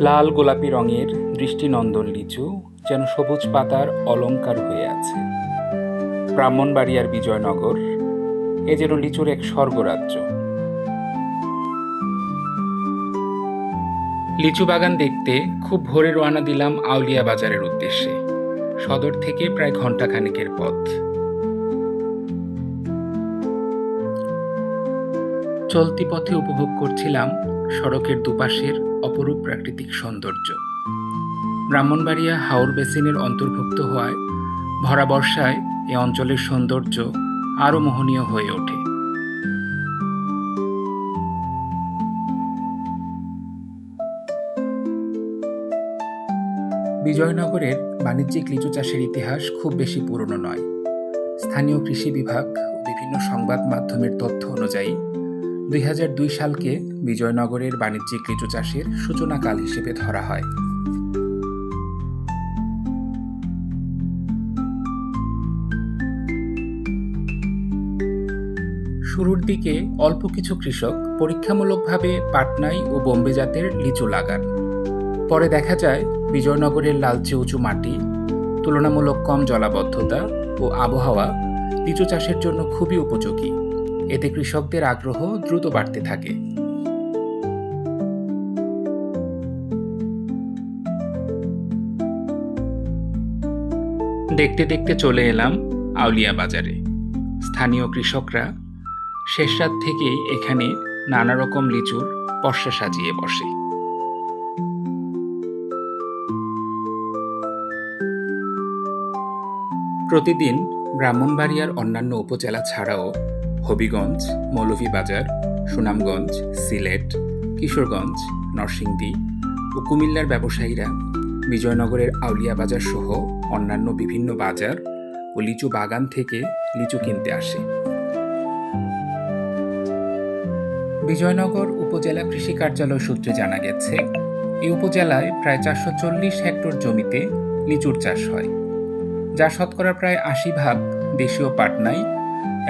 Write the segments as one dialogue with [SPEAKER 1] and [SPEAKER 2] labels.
[SPEAKER 1] লাল গোলাপি রঙের দৃষ্টিনন্দন লিচু যেন সবুজ পাতার অলংকার হয়ে আছে। ব্রাহ্মণবাড়িয়ার বিজয়নগর এ যেন লিচুর এক স্বর্গরাজ্য। লিচু বাগান দেখতে খুব ভোরে রওনা দিলাম আউলিয়া বাজারের উদ্দেশ্যে। সদর থেকে প্রায় ঘণ্টাখানেকের পথ। চলতি পথে উপভোগ করছিলাম সড়কের দুপাশের অপরূপ প্রাকৃতিক সৌন্দর্য। ব্রাহ্মণবাড়িয়া হাওর বেসিনের অন্তর্ভুক্ত হওয়ায় ভরা বর্ষায় এ অঞ্চলের সৌন্দর্য আরও মোহনীয় হয়ে ওঠে। বিজয়নগরের বাণিজ্যিক লিচু চাষের ইতিহাস খুব বেশি পুরনো নয়। স্থানীয় কৃষি বিভাগ ও বিভিন্ন সংবাদ মাধ্যমের তথ্য অনুযায়ী ২০০২ সালকে বিজয়নগরের বাণিজ্যিক লিচু চাষের সূচনাকাল হিসেবে ধরা হয়। শুরুর দিকে অল্প কিছু কৃষক পরীক্ষামূলকভাবে পাটনাই ও বোম্বে জাতের লিচু লাগান। পরে দেখা যায় বিজয়নগরের লালচে উঁচু মাটি, তুলনামূলক কম জলাবদ্ধতা ও আবহাওয়া লিচু চাষের জন্য খুবই উপযোগী। এতে কৃষকদের আগ্রহ দ্রুত বাড়তে থাকে। দেখতে দেখতে চলে এলাম আউলিয়া বাজারে। স্থানীয় কৃষকরা শেষ রাত থেকেই এখানে নানা রকম লিচুর পসরা সাজিয়ে বসে। প্রতিদিন ব্রাহ্মণবাড়িয়ার অন্যান্য উপজেলা ছাড়াও হবিগঞ্জ, মৌলভীবাজার, সুনামগঞ্জ, সিলেট, কিশোরগঞ্জ, নরসিংদী ও কুমিল্লার ব্যবসায়ীরা বিজয়নগরের আউলিয়া বাজার সহ অন্যান্য বিভিন্ন বাজার ও লিচু বাগান থেকে লিচু কিনতে আসে। বিজয়নগর উপজেলা কৃষি কার্যালয় সূত্রে জানা গেছে, এই উপজেলায় প্রায় ৪৪০ হেক্টর জমিতে লিচুর চাষ হয়, যা শতকরা প্রায় ৮০% দেশীয় পাটনাই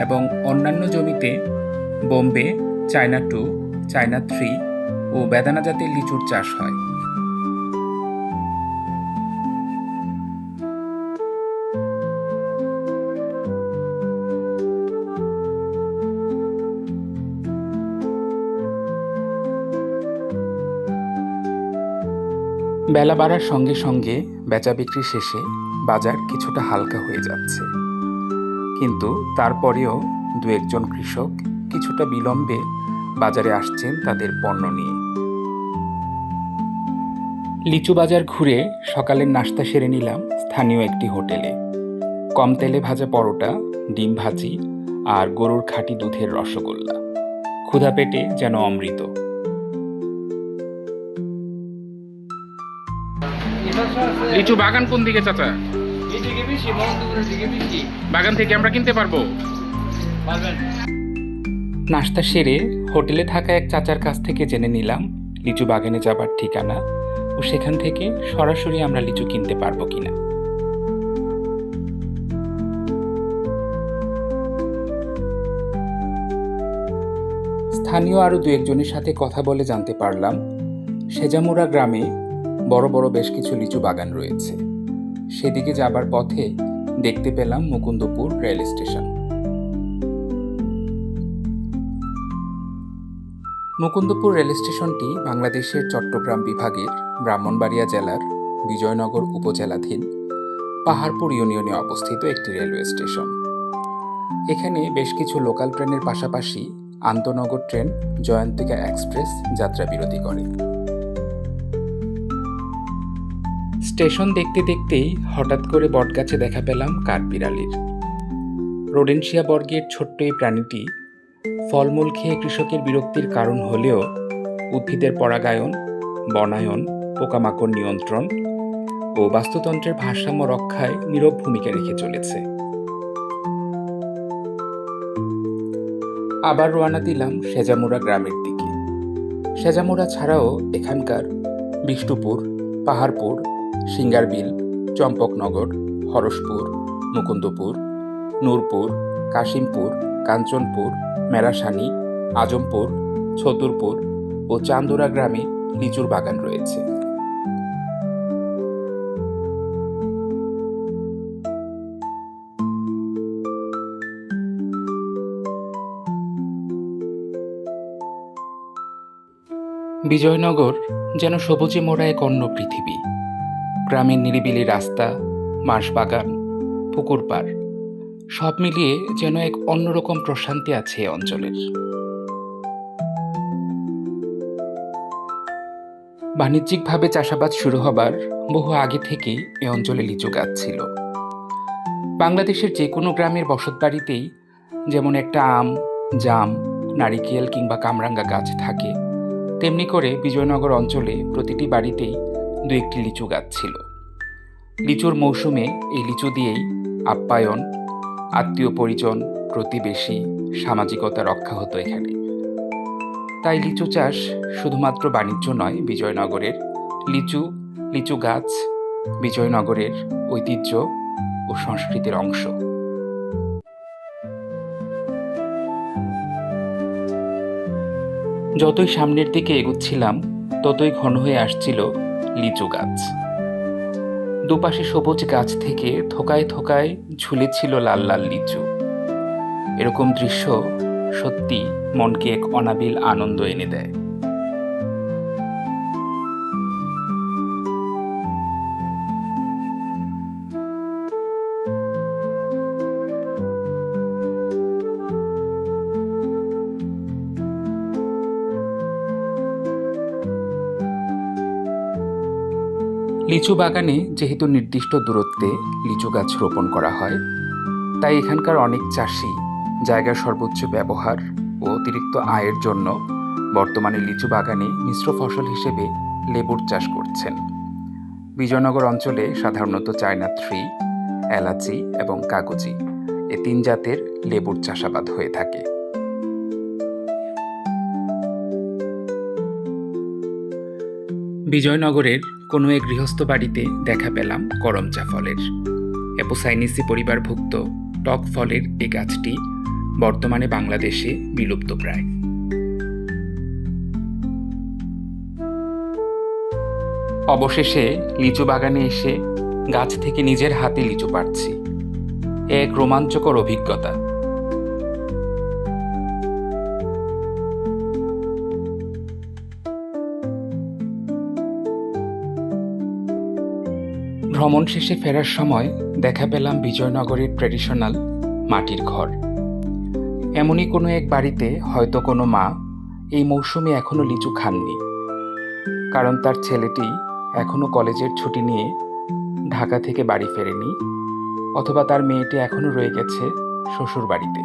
[SPEAKER 1] এবং অন্যান্য জমিতে বোম্বে, চায়না 2, চায়না 3 ও বেদানা জাতের লিচুর চাষ হয়। বেলা বাড়ার সঙ্গে সঙ্গে বেচা বিক্রি শেষে বাজার কিছুটা হালকা হয়ে যাচ্ছে, কিন্তু তারপরেও দু একজন কৃষক কিছুটা বিলম্বে বাজারে আসছেন তাদের পণ্য নিয়ে। লিচু বাজার ঘুরে সকালের নাস্তা সেরে নিলাম স্থানীয় একটি হোটেলে। কম তেলে ভাজা পরোটা, ডিম ভাজি আর গরুর খাঁটি দুধের রসগোল্লা। ক্ষুধা পেটে যেন অমৃত। লিচু বাগান কোন দিকে চাচা? বাগান থেকে আমরা কিনতে পারবো? নাস্তা সেরে হোটেলে থাকা এক চাচার কাছ থেকে জেনে নিলাম লিচু বাগানে যাবার ঠিকানা ও সেখান থেকে সরাসরি আমরা লিচু কিনতে পারবো কিনা। স্থানীয় আরো দু একজনের সাথে কথা বলে জানতে পারলাম সেজামুড়া গ্রামে বড় বড় বেশ কিছু লিচু বাগান রয়েছে। সেদিকে যাবার পথে দেখতে পেলাম Mukundapur rail station. Mukundapur rail স্টেশনটি বাংলাদেশের চট্টগ্রাম বিভাগের ব্রাহ্মণবাড়িয়া জেলার বিজয়নগর উপজেলাধীন পাহাড়পুর ইউনিয়নে অবস্থিত একটি রেলওয়ে স্টেশন। এখানে বেশ কিছু লোকাল ট্রেনের পাশাপাশি আন্তনগর ট্রেন জয়ন্তিকা এক্সপ্রেস যাত্রা বিরতি করে। স্টেশন দেখতে দেখতেই হঠাৎ করে বটগাছে দেখা পেলাম কাঠবিড়ালির। রোডেনশিয়া বর্গের ছোট্ট এই প্রাণীটি ফলমূল খেয়ে কৃষকের বিরক্তির কারণ হলেও উদ্ভিদের পরাগায়ন, বনায়ন, পোকামাকড় নিয়ন্ত্রণ ও বাস্তুতন্ত্রের ভারসাম্য রক্ষায় নীরব ভূমিকা রেখে চলেছে। আবার রওনা দিলাম সেজামুড়া গ্রামের দিকে। সেজামুড়া ছাড়াও এখানকার বিষ্ণুপুর, পাহাড়পুর, সিঙ্গারবিল, চম্পকনগর, হরসপুর, মুকুন্দপুর, নূরপুর, কাশিমপুর, কাঞ্চনপুর, মেরাসানি, আজমপুর, ছতুরপুর ও চান্দুরা গ্রামে লিচুর বাগান রয়েছে। বিজয়নগর যেন সবুজে মোড়া এক অন্য পৃথিবী। গ্রামের নিরিবিলি রাস্তা, বাঁশবাগান, পুকুর পাড় সব মিলিয়ে যেন এক অন্যরকম প্রশান্তি আছে এ অঞ্চলের। বাণিজ্যিকভাবে চাষাবাদ শুরু হবার বহু আগে থেকেই এ অঞ্চলে লিচু গাছ ছিল। বাংলাদেশের যে কোনো গ্রামের বসতবাড়িতেই যেমন একটা আম, জাম, নারিকেল কিংবা কামরাঙ্গা গাছ থাকে, তেমনি করে বিজয়নগর অঞ্চলে প্রতিটি বাড়িতেই দু একটি লিচু গাছ ছিল। লিচুর মৌসুমে এই লিচু দিয়েই আপ্যায়ন, আত্মীয় পরিজন, প্রতিবেশী, সামাজিকতা রক্ষা হতো এখানে। তাই লিচু চাষ শুধুমাত্র বাণিজ্য নয়, বিজয়নগরের লিচু গাছ বিজয়নগরের ঐতিহ্য ও সংস্কৃতির অংশ। যতই সামনের দিকে এগুচ্ছিলাম ততই ঘন হয়ে আসছিল লিচু গাছ। দুপাশে সবুজ গাছ থেকে থোকায় থোকায় ঝুলেছিল লাল লাল লিচু। এরকম দৃশ্য সত্যি মনকে এক অনাবিল আনন্দ এনে দেয়। লিচু বাগানে যেহেতু নির্দিষ্ট দূরত্বে লিচু গাছ রোপণ করা হয়, তাই এখানকার অনেক চাষি জায়গার সর্বোচ্চ ব্যবহার ও অতিরিক্ত আয়ের জন্য বর্তমানে লিচু বাগানে মিশ্র ফসল হিসেবে লেবুর চাষ করছেন। বিজয়নগর অঞ্চলে সাধারণত চায়না থ্রি, এলাচি এবং কাগজি এ তিন জাতের লেবুর চাষাবাদ হয়ে থাকে। বিজয়নগরের কোনো এক গৃহস্থ বাড়িতে দেখা পেলাম করমচা ফলের। অ্যাপোসাইনেসি পরিবারভুক্ত টক ফলের এই গাছটি বর্তমানে বাংলাদেশে বিলুপ্ত প্রায়। অবশেষে লিচু বাগানে এসে গাছ থেকে নিজের হাতে লিচু পাড়ছি, এক রোমাঞ্চকর অভিজ্ঞতা। ভ্রমণ শেষে ফেরার সময় দেখা পেলাম বিজয়নগরের ট্র্যাডিশনাল মাটির ঘর। এমনই কোনো এক বাড়িতে হয়তো কোনো মা এই মৌসুমে এখনো লিচু খাননি, কারণ তার ছেলেটি এখনো কলেজের ছুটি নিয়ে ঢাকা থেকে বাড়ি ফেরেনি, অথবা তার মেয়েটি এখনো রয়ে গেছে শ্বশুর বাড়িতে।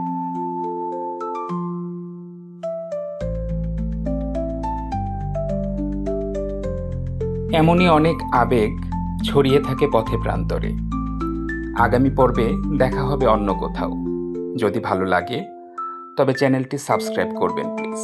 [SPEAKER 1] এমনই অনেক আবেগ ছড়িয়ে থাকে পথে প্রান্তরে। আগামী পর্বে দেখা হবে অন্য কোথাও। যদি ভালো লাগে তবে চ্যানেলটি সাবস্ক্রাইব করবেন প্লিজ।